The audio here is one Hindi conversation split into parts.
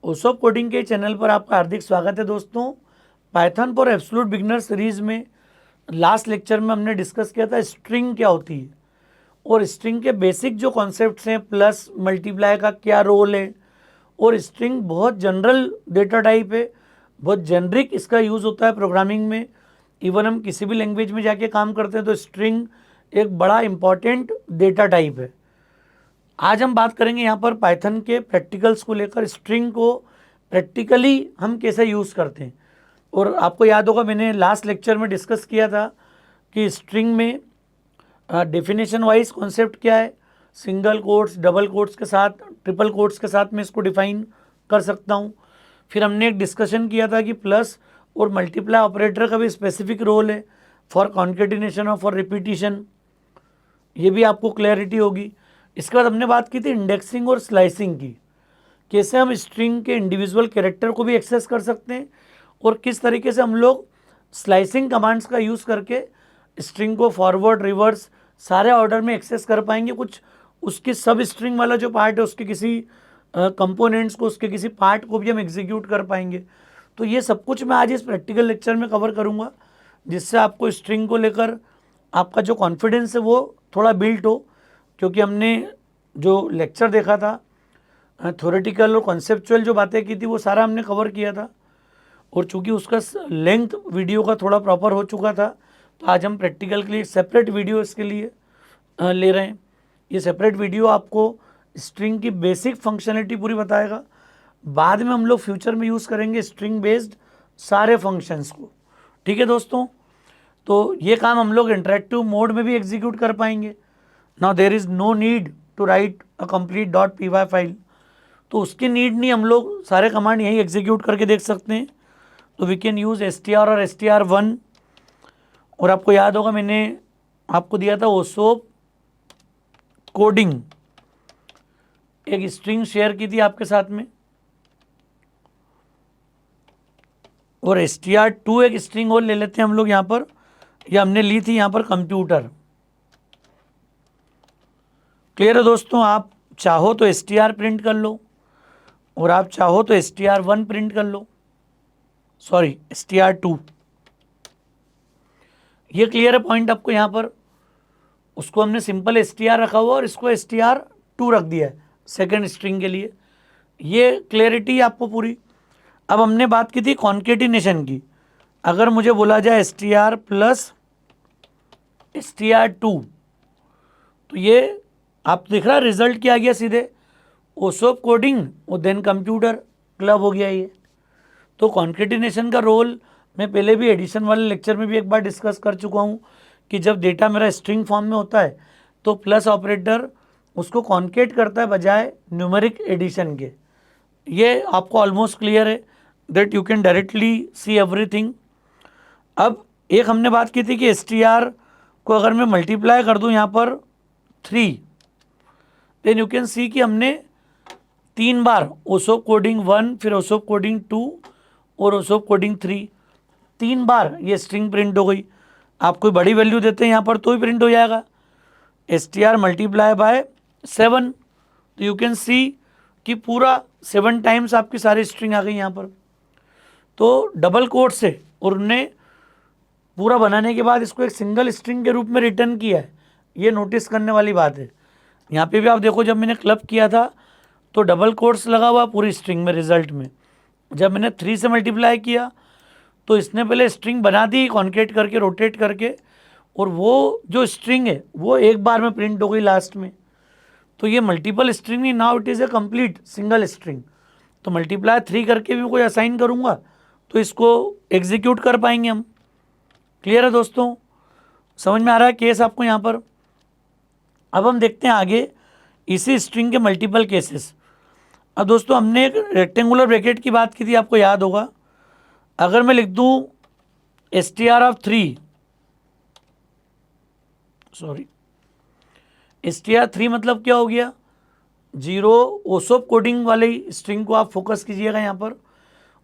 ओसोप कोडिंग के चैनल पर आपका हार्दिक स्वागत है दोस्तों। Python for absolute beginner series में लास्ट लेक्चर में हमने डिस्कस किया था स्ट्रिंग क्या होती है और स्ट्रिंग के बेसिक जो कॉन्सेप्ट्स हैं, प्लस मल्टीप्लाई का क्या रोल है। और स्ट्रिंग बहुत जनरल डेटा टाइप है, बहुत जेनरिक इसका यूज़ होता है प्रोग्रामिंग में। इवन हम किसी भी लैंग्वेज में जाके काम करते हैं तो स्ट्रिंग एक बड़ा इंपॉर्टेंट डेटा टाइप है। आज हम बात करेंगे यहाँ पर पाइथन के प्रैक्टिकल्स को लेकर, स्ट्रिंग को प्रैक्टिकली हम कैसे यूज़ करते हैं। और आपको याद होगा मैंने लास्ट लेक्चर में डिस्कस किया था कि स्ट्रिंग में डेफिनेशन वाइज कॉन्सेप्ट क्या है, सिंगल कोट्स, डबल कोट्स के साथ, ट्रिपल कोट्स के साथ मैं इसको डिफाइन कर सकता हूँ। फिर हमने एक डिस्कशन किया था कि प्लस और मल्टीप्लाई ऑपरेटर का भी स्पेसिफिक रोल है फॉर कॉन्केटिनेशन और फॉर रिपीटिशन, ये भी आपको क्लैरिटी होगी। इसके बाद हमने बात की थी इंडेक्सिंग और स्लाइसिंग की, कैसे हम स्ट्रिंग के इंडिविजुअल कैरेक्टर को भी एक्सेस कर सकते हैं और किस तरीके से हम लोग स्लाइसिंग कमांड्स का यूज़ करके स्ट्रिंग को फॉरवर्ड रिवर्स सारे ऑर्डर में एक्सेस कर पाएंगे। कुछ उसकी सब स्ट्रिंग वाला जो पार्ट है उसके किसी कंपोनेंट्स को, उसके किसी पार्ट को भी हम एग्जीक्यूट कर पाएंगे। तो ये सब कुछ मैं आज इस प्रैक्टिकल लेक्चर में कवर करूँगा, जिससे आपको स्ट्रिंग को लेकर आपका जो कॉन्फिडेंस है वो थोड़ा बिल्ट हो। क्योंकि हमने जो लेक्चर देखा था, थ्योरेटिकल और कॉन्सेप्चुअल जो बातें की थी वो सारा हमने कवर किया था, और चूंकि उसका लेंथ वीडियो का थोड़ा प्रॉपर हो चुका था तो आज हम प्रैक्टिकल के लिए सेपरेट वीडियो इसके लिए ले रहे हैं। ये सेपरेट वीडियो आपको स्ट्रिंग की बेसिक फंक्शनलिटी पूरी बताएगा। बाद में हम लोग फ्यूचर में यूज़ करेंगे स्ट्रिंग बेस्ड सारे फंक्शंस को। ठीक है दोस्तों, तो ये काम हम लोग इंटरेक्टिव मोड में भी एग्जीक्यूट कर पाएंगे। Now there is no need to write a complete .py file, तो उसकी नीड नहीं, हम लोग सारे कमांड यहीं एग्जीक्यूट करके देख सकते हैं। तो वी कैन यूज़ str और str1। और आपको याद होगा मैंने आपको दिया था ओसोप कोडिंग, एक स्ट्रिंग शेयर की थी आपके साथ में, और str2 एक स्ट्रिंग और ले लेते हैं हम लोग यहाँ पर। यह हमने ली थी यहाँ पर कंप्यूटर। क्लियर है दोस्तों, आप चाहो तो str प्रिंट कर लो और आप चाहो तो str1 प्रिंट कर लो, सॉरी str2। ये क्लियर है पॉइंट आपको यहाँ पर। उसको हमने सिंपल str रखा हुआ और इसको str2 रख दिया है सेकेंड स्ट्रिंग के लिए। ये क्लियरिटी आपको पूरी। अब हमने बात की थी कॉन्केटिनेशन की। अगर मुझे बोला जाए str प्लस str2, तो ये आप देख रहा रिजल्ट क्या आ गया, सीधे ओसोप कोडिंग और देन कंप्यूटर क्लब हो गया ये। तो कॉन्केटिनेशन का रोल मैं पहले भी एडिशन वाले लेक्चर में भी एक बार डिस्कस कर चुका हूँ कि जब डेटा मेरा स्ट्रिंग फॉर्म में होता है तो प्लस ऑपरेटर उसको कॉन्केट करता है बजाय न्यूमेरिक एडिशन के। ये आपको ऑलमोस्ट क्लियर है that you can directly see everything. अब एक हमने बात की थी कि str को अगर मैं मल्टीप्लाई कर दूँ यहाँ पर 3, देन यू कैन सी कि हमने 3 बार ओसोप कोडिंग 1, फिर ओसोप कोडिंग 2 और ओसोप कोडिंग 3, 3 बार ये स्ट्रिंग प्रिंट हो गई। आप कोई बड़ी वैल्यू देते हैं यहाँ पर तो ही प्रिंट हो जाएगा। str मल्टीप्लाई बाय 7, तो यू कैन सी कि पूरा 7 टाइम्स आपकी सारी स्ट्रिंग आ गई यहाँ पर। तो डबल कोट से और उन्होंने पूरा बनाने के बाद इसको एक सिंगल स्ट्रिंग के रूप में रिटर्न किया है, ये नोटिस करने वाली बात है। यहाँ पे भी आप देखो, जब मैंने क्लब किया था तो डबल कोट्स लगा हुआ पूरी स्ट्रिंग में रिजल्ट में। जब मैंने 3 से मल्टीप्लाई किया तो इसने पहले स्ट्रिंग बना दी कॉन्केट करके, रोटेट करके, और वो जो स्ट्रिंग है वो एक बार में प्रिंट हो गई लास्ट में। तो ये मल्टीपल स्ट्रिंग नहीं, now it is a complete single string. तो मल्टीप्लाई 3 करके भी कोई असाइन करूँगा तो इसको एग्जीक्यूट कर पाएंगे हम। क्लियर है दोस्तों, समझ में आ रहा है केस आपको यहाँ पर। अब हम देखते हैं आगे इसी स्ट्रिंग के मल्टीपल केसेस। अब दोस्तों हमने एक रेक्टेंगुलर ब्रैकेट की बात की थी, आपको याद होगा। अगर मैं लिख दूं str3 मतलब क्या हो गया, 0 ओसोप कोडिंग वाले स्ट्रिंग को आप फोकस कीजिएगा यहाँ पर,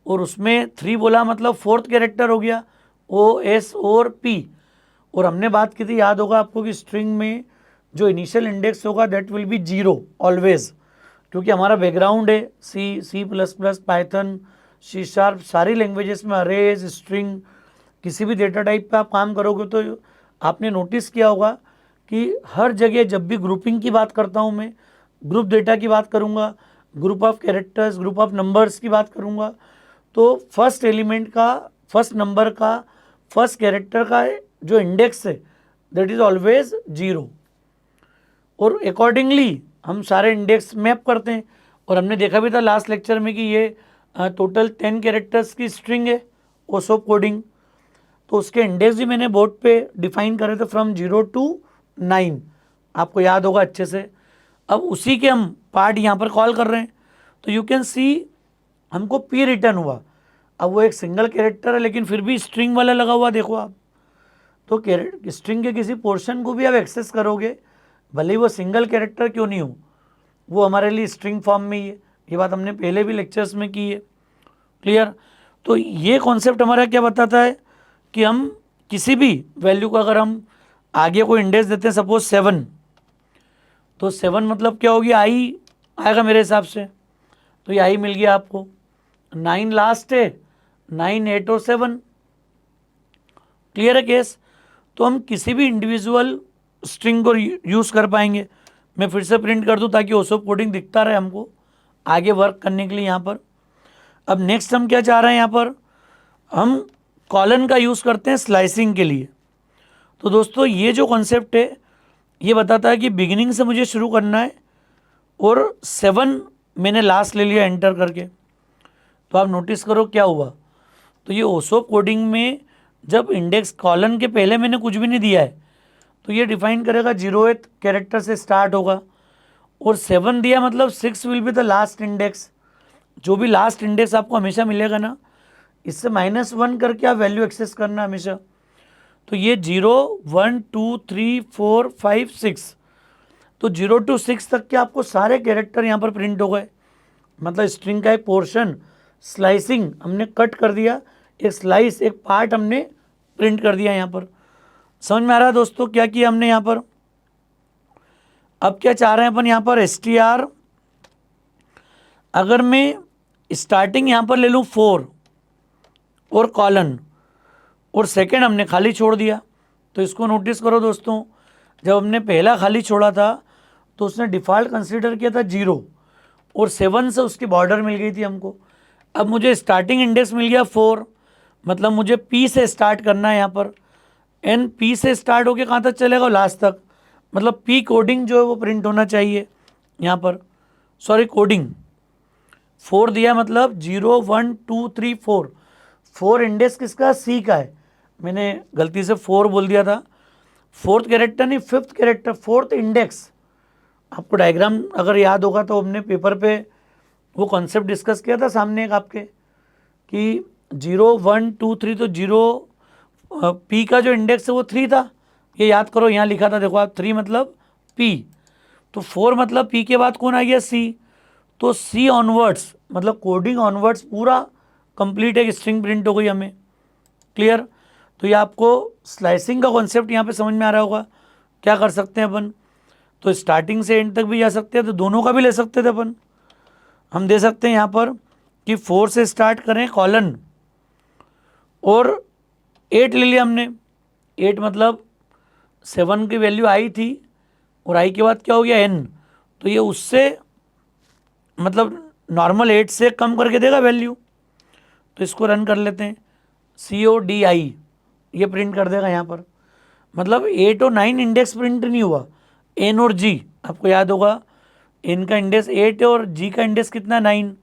और उसमें 3 बोला मतलब 4th कैरेक्टर हो गया O, S और P। और हमने बात की थी, याद होगा आपको, कि स्ट्रिंग में जो इनिशियल इंडेक्स होगा दैट विल बी 0 ऑलवेज, क्योंकि हमारा बैकग्राउंड है C, C plus plus, Python, C sharp, सारी लैंग्वेजेस में अरेज, स्ट्रिंग, किसी भी डेटा टाइप पे आप काम करोगे तो आपने नोटिस किया होगा कि हर जगह जब भी ग्रुपिंग की बात करता हूँ मैं, ग्रुप डेटा की बात करूँगा, group of characters, group of numbers की बात करूँगा, तो फर्स्ट एलिमेंट का, फर्स्ट नंबर का, फर्स्ट कैरेक्टर का जो इंडेक्स है दैट इज़ ऑलवेज 0, और अकॉर्डिंगली हम सारे इंडेक्स मैप करते हैं। और हमने देखा भी था लास्ट लेक्चर में कि ये टोटल 10 कैरेक्टर्स की स्ट्रिंग है ओसोप कोडिंग, तो उसके इंडेक्स भी मैंने बोर्ड पे डिफाइन करे थे फ्रॉम 0 to 9, आपको याद होगा अच्छे से। अब उसी के हम पार्ट यहाँ पर कॉल कर रहे हैं, तो यू कैन सी हमको पी रिटर्न हुआ। अब वो एक सिंगल कैरेक्टर है लेकिन फिर भी स्ट्रिंग वाला लगा हुआ, देखो आप, तो स्ट्रिंग के किसी पोर्शन को भी आप एक्सेस करोगे, भले ही वो सिंगल कैरेक्टर क्यों नहीं हो, वो हमारे लिए स्ट्रिंग फॉर्म में ही है। ये बात हमने पहले भी लेक्चर्स में की है, क्लियर। तो ये कॉन्सेप्ट हमारा क्या बताता है कि हम किसी भी वैल्यू को अगर हम आगे कोई इंडेक्स देते हैं, सपोज 7, तो 7 मतलब क्या होगी, आई आएगा मेरे हिसाब से, तो ये आई मिल गया आपको। 9 लास्ट है, 9, 8 और 7, क्लियर है केस। तो हम किसी भी इंडिविजुअल स्ट्रिंग को यूज़ कर पाएंगे। मैं फिर से प्रिंट कर दूं ताकि ओसोप कोडिंग दिखता रहे हमको आगे वर्क करने के लिए यहाँ पर। अब नेक्स्ट हम क्या चाह रहे हैं, यहाँ पर हम कॉलन का यूज़ करते हैं स्लाइसिंग के लिए। तो दोस्तों ये जो कॉन्सेप्ट है ये बताता है कि बिगिनिंग से मुझे शुरू करना है और 7 मैंने लास्ट ले लिया एंटर करके। तो आप नोटिस करो क्या हुआ, तो ये ओसोप कोडिंग में जब इंडेक्स कॉलन के पहले मैंने कुछ भी नहीं दिया है तो ये डिफाइन करेगा 0th कैरेक्टर से स्टार्ट होगा, और 7 दिया मतलब 6 will be the last index. जो भी लास्ट इंडेक्स आपको हमेशा मिलेगा ना, इससे -1 करके आप वैल्यू एक्सेस करना हमेशा। तो ये 0, 1, 2, 3, 4, 5, 6, तो 0 to 6 तक के आपको सारे कैरेक्टर यहाँ पर प्रिंट हो गए। मतलब स्ट्रिंग का एक पोर्शन स्लाइसिंग हमने कट कर दिया, एक स्लाइस, एक पार्ट हमने प्रिंट कर दिया यहाँ पर। समझ में आ रहा है दोस्तों क्या किया हमने यहाँ पर। अब क्या चाह रहे हैं अपन यहाँ पर, str, अगर मैं स्टार्टिंग यहाँ पर ले लूँ 4 और कॉलन, और सेकंड हमने खाली छोड़ दिया। तो इसको नोटिस करो दोस्तों, जब हमने पहला खाली छोड़ा था तो उसने डिफ़ॉल्ट कंसीडर किया था 0, और 7 से उसकी बॉर्डर मिल गई थी हमको। अब मुझे स्टार्टिंग इंडेक्स मिल गया 4, मतलब मुझे P से स्टार्ट करना है यहाँ पर, एन P से स्टार्ट होके कहाँ तक चलेगा, लास्ट तक, मतलब P कोडिंग जो है वो प्रिंट होना चाहिए यहाँ पर, सॉरी कोडिंग। 4 दिया मतलब 0, 1, 2, 3, 4, 4 इंडेक्स किसका, C का है। मैंने गलती से 4 बोल दिया था, 4th कैरेक्टर नहीं, 5th कैरेक्टर, 4th इंडेक्स। आपको डायग्राम अगर याद होगा तो हमने पेपर पे वो कॉन्सेप्ट डिस्कस किया था सामने एक आपके, कि 0, 1, 2, 3, तो 0 P का जो इंडेक्स है वो 3 था, ये याद करो, यहाँ लिखा था देखो आप, 3 मतलब P, तो 4 मतलब P के बाद कौन आ गया, C, तो C ऑनवर्ड्स मतलब कोडिंग ऑनवर्ड्स पूरा कंप्लीट एक स्ट्रिंग प्रिंट हो गई हमें, क्लियर। तो ये आपको स्लाइसिंग का कॉन्सेप्ट यहाँ पे समझ में आ रहा होगा। क्या कर सकते हैं अपन, तो स्टार्टिंग से एंड तक भी जा सकते हैं, तो दोनों का भी ले सकते थे अपन। हम दे सकते हैं यहाँ पर कि 4 से स्टार्ट करें कॉलन, और 8 ले लिया हमने, 8 मतलब 7 की वैल्यू आई थी, और आई के बाद क्या हो गया n, तो ये उससे मतलब नॉर्मल 8 से कम करके देगा वैल्यू। तो इसको रन कर लेते हैं, CODI, ये प्रिंट कर देगा यहाँ पर। मतलब 8 और 9 इंडेक्स प्रिंट नहीं हुआ, N और G, आपको याद होगा N का इंडेक्स 8 है और G का इंडेक्स कितना, 9,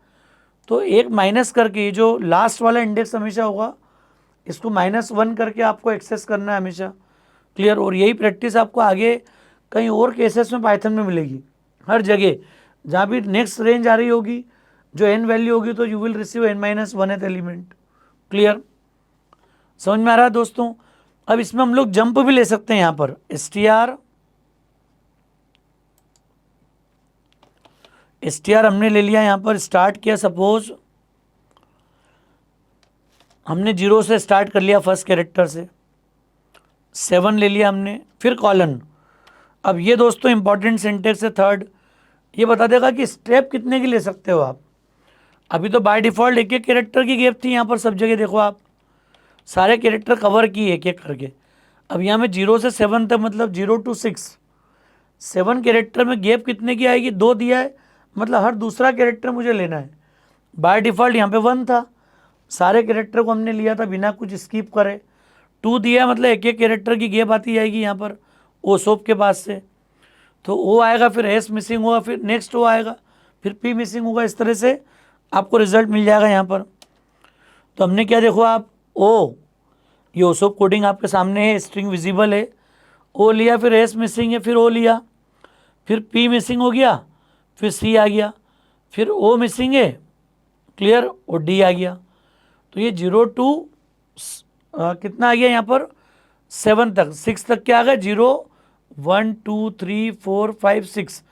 तो एक माइनस करके जो लास्ट वाला इंडेक्स हमेशा होगा इसको -1 करके आपको एक्सेस करना है हमेशा, क्लियर। और यही प्रैक्टिस आपको आगे कहीं और केसेस में पाइथन में मिलेगी, हर जगह जहाँ भी नेक्स्ट रेंज आ रही होगी जो n वैल्यू होगी तो you will receive n-1th element, clear. समझ में आ रहा है दोस्तों। अब इसमें हम लोग जंप भी ले सकते हैं यहाँ पर, str हमने ले लिया यहाँ पर, स्टार्ट किया, सपोज हमने 0 से स्टार्ट कर लिया फर्स्ट कैरेक्टर से, 7 ले लिया हमने, फिर कॉलन। अब ये दोस्तों इंपॉर्टेंट सिंटेक्स है थर्ड, ये बता देगा कि स्टेप कितने की ले सकते हो आप। अभी तो बाय डिफ़ॉल्ट एक एक कैरेक्टर की गैप थी यहाँ पर सब जगह, देखो आप सारे कैरेक्टर कवर किए एक एक करके। अब यहाँ में 0 से 7 तक, मतलब 0 to 6, 7 कैरेक्टर में गैप कितने की आएगी, 2 दिया है, मतलब हर दूसरा कैरेक्टर मुझे लेना है। बाय डिफ़ॉल्ट यहाँ पे 1 था, सारे कैरेक्टर को हमने लिया था बिना कुछ स्किप करे। 2 दिया मतलब एक एक कैरेक्टर की गैप आती जाएगी यहाँ पर ओसोप के पास से, तो ओ आएगा, फिर एस मिसिंग होगा, फिर नेक्स्ट ओ आएगा, फिर पी मिसिंग होगा। इस तरह से आपको रिजल्ट मिल जाएगा यहाँ पर। तो हमने क्या, देखो आप ओ, ये ओसोप कोडिंग आपके सामने है, स्ट्रिंग विजिबल है, ओ लिया, फिर एस मिसिंग है, फिर ओ लिया, फिर पी मिसिंग हो गया, फिर सी आ गया, फिर ओ मिसिंग है, क्लियर, और डी आ गया। तो ये 0 to कितना आ गया यहाँ पर 7 तक, 6 तक क्या आ गया, 0 1 2 3 4 5 6,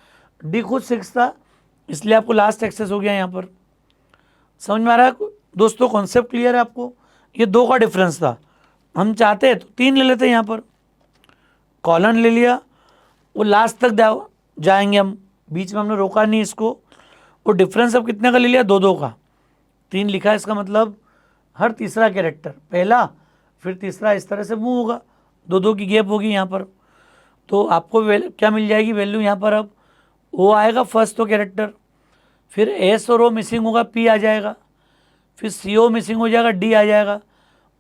डी खुद 6 था, इसलिए आपको लास्ट एक्सेस हो गया यहाँ पर। समझ में आ रहा है दोस्तों, कॉन्सेप्ट क्लियर है आपको। ये 2 का डिफरेंस था, हम चाहते हैं तो 3 ले लेते हैं यहाँ पर, कॉलन ले लिया, वो लास्ट तक जाएंगे हम, बीच में हमने रोका नहीं इसको। और डिफरेंस अब कितने का ले लिया, 2 2 का, 3 लिखा है, इसका मतलब हर तीसरा कैरेक्टर, पहला फिर तीसरा, इस तरह से मूव होगा, 2 2 की गैप होगी यहाँ पर। तो आपको क्या मिल जाएगी वैल्यू यहाँ पर, अब ओ आएगा फर्स्ट तो कैरेक्टर, फिर एस और ओ मिसिंग होगा, पी आ जाएगा, फिर सी ओ मिसिंग हो जाएगा, डी आ जाएगा,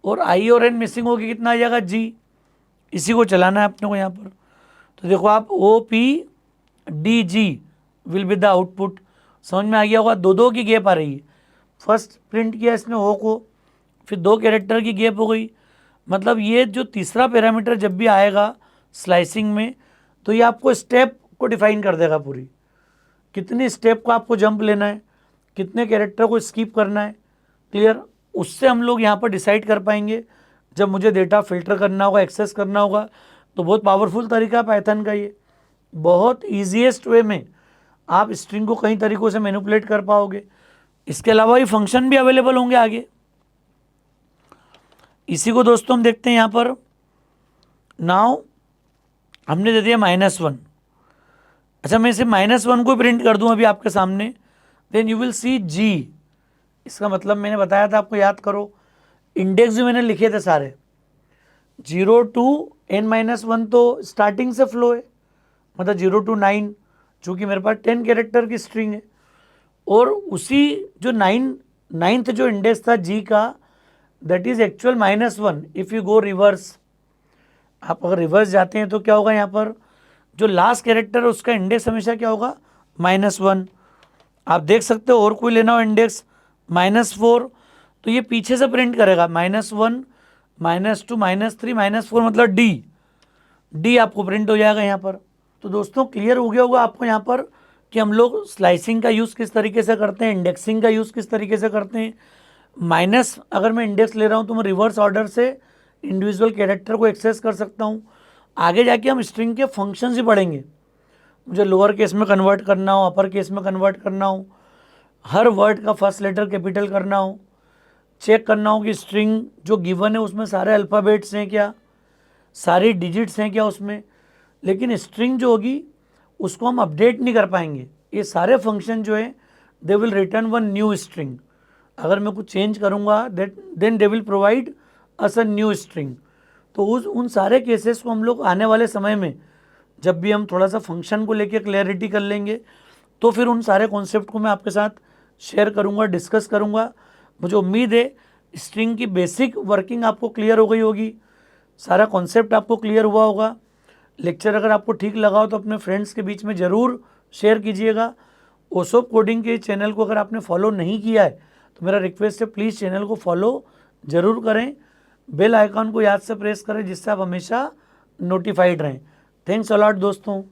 और आई और एन मिसिंग होगी, कितना आ जाएगा, जी। इसी को चलाना है अपने को यहाँ पर। तो देखो आप O P D G will be the output. समझ में आ गया होगा, 2 2 की गैप आ रही है, फर्स्ट प्रिंट किया इसने ओ को, फिर 2 कैरेक्टर की गैप हो गई, मतलब ये जो तीसरा पैरामीटर जब भी आएगा स्लाइसिंग में, तो ये आपको स्टेप को डिफाइन कर देगा पूरी, कितने स्टेप को आपको जंप लेना है, कितने कैरेक्टर को स्किप करना है, क्लियर। उससे हम लोग यहाँ पर डिसाइड कर पाएंगे जब मुझे डेटा फिल्टर करना होगा, एक्सेस करना होगा। तो बहुत पावरफुल तरीका है पाइथन का, ये बहुत ईजीएस्ट वे में आप स्ट्रिंग को कई तरीक़ों से मैनिपुलेट कर पाओगे। इसके अलावा ये फंक्शन भी अवेलेबल होंगे आगे, इसी को दोस्तों हम देखते हैं यहाँ पर। नाउ हमने दे दिया -1, अच्छा मैं इसे -1 को प्रिंट कर दूं अभी आपके सामने, देन यू विल सी जी। इसका मतलब मैंने बताया था आपको, याद करो, इंडेक्स भी मैंने लिखे थे सारे, 0 to n-1 तो स्टार्टिंग से फ्लो है, मतलब 0 to 9, चूँकि मेरे पास 10 कैरेक्टर की स्ट्रिंग है, और उसी जो 9th जो इंडेक्स था जी का, that is actual -1। If you go reverse, आप अगर रिवर्स जाते हैं तो क्या होगा, यहाँ पर जो लास्ट कैरेक्टर है उसका इंडेक्स हमेशा क्या होगा, -1। आप देख सकते हो, और कोई लेना हो इंडेक्स -4, तो ये पीछे से प्रिंट करेगा -1 -2 -3 -4, मतलब डी आपको प्रिंट हो जाएगा यहाँ पर। तो दोस्तों क्लियर हो गया होगा आपको यहाँ पर कि हम लोग स्लाइसिंग का यूज़ किस तरीके से करते हैं, इंडेक्सिंग का यूज़ किस तरीके से करते हैं। माइनस अगर मैं इंडेक्स ले रहा हूँ तो मैं रिवर्स ऑर्डर से इंडिविजुअल कैरेक्टर को एक्सेस कर सकता हूँ। आगे जाके हम स्ट्रिंग के फंक्शंस ही पढ़ेंगे, मुझे लोअर केस में कन्वर्ट करना हो, अपर केस में कन्वर्ट करना हो, हर वर्ड का फर्स्ट लेटर कैपिटल करना हो, चेक करना हो कि स्ट्रिंग जो गिवन है उसमें सारे अल्फ़ाबेट्स हैं क्या, सारी डिजिट्स हैं क्या उसमें। लेकिन स्ट्रिंग जो होगी उसको हम अपडेट नहीं कर पाएंगे, ये सारे फंक्शन जो है they will return one new string. अगर मैं कुछ चेंज करूँगा then they will provide us a new string. तो उन सारे केसेस को हम लोग आने वाले समय में जब भी हम थोड़ा सा फंक्शन को लेके क्लैरिटी कर लेंगे, तो फिर उन सारे कॉन्सेप्ट को मैं आपके साथ शेयर करूँगा, डिस्कस करूँगा। मुझे उम्मीद है स्ट्रिंग की बेसिक वर्किंग आपको क्लियर हो गई होगी, सारा कॉन्सेप्ट आपको क्लियर हुआ होगा। लेक्चर अगर आपको ठीक लगा हो तो अपने फ्रेंड्स के बीच में ज़रूर शेयर कीजिएगा। ओसोप कोडिंग के चैनल को अगर आपने फॉलो नहीं किया है तो मेरा रिक्वेस्ट है, प्लीज़ चैनल को फॉलो ज़रूर करें, बेल आइकॉन को याद से प्रेस करें जिससे आप हमेशा नोटिफाइड रहें। थैंक्स अ लॉट दोस्तों।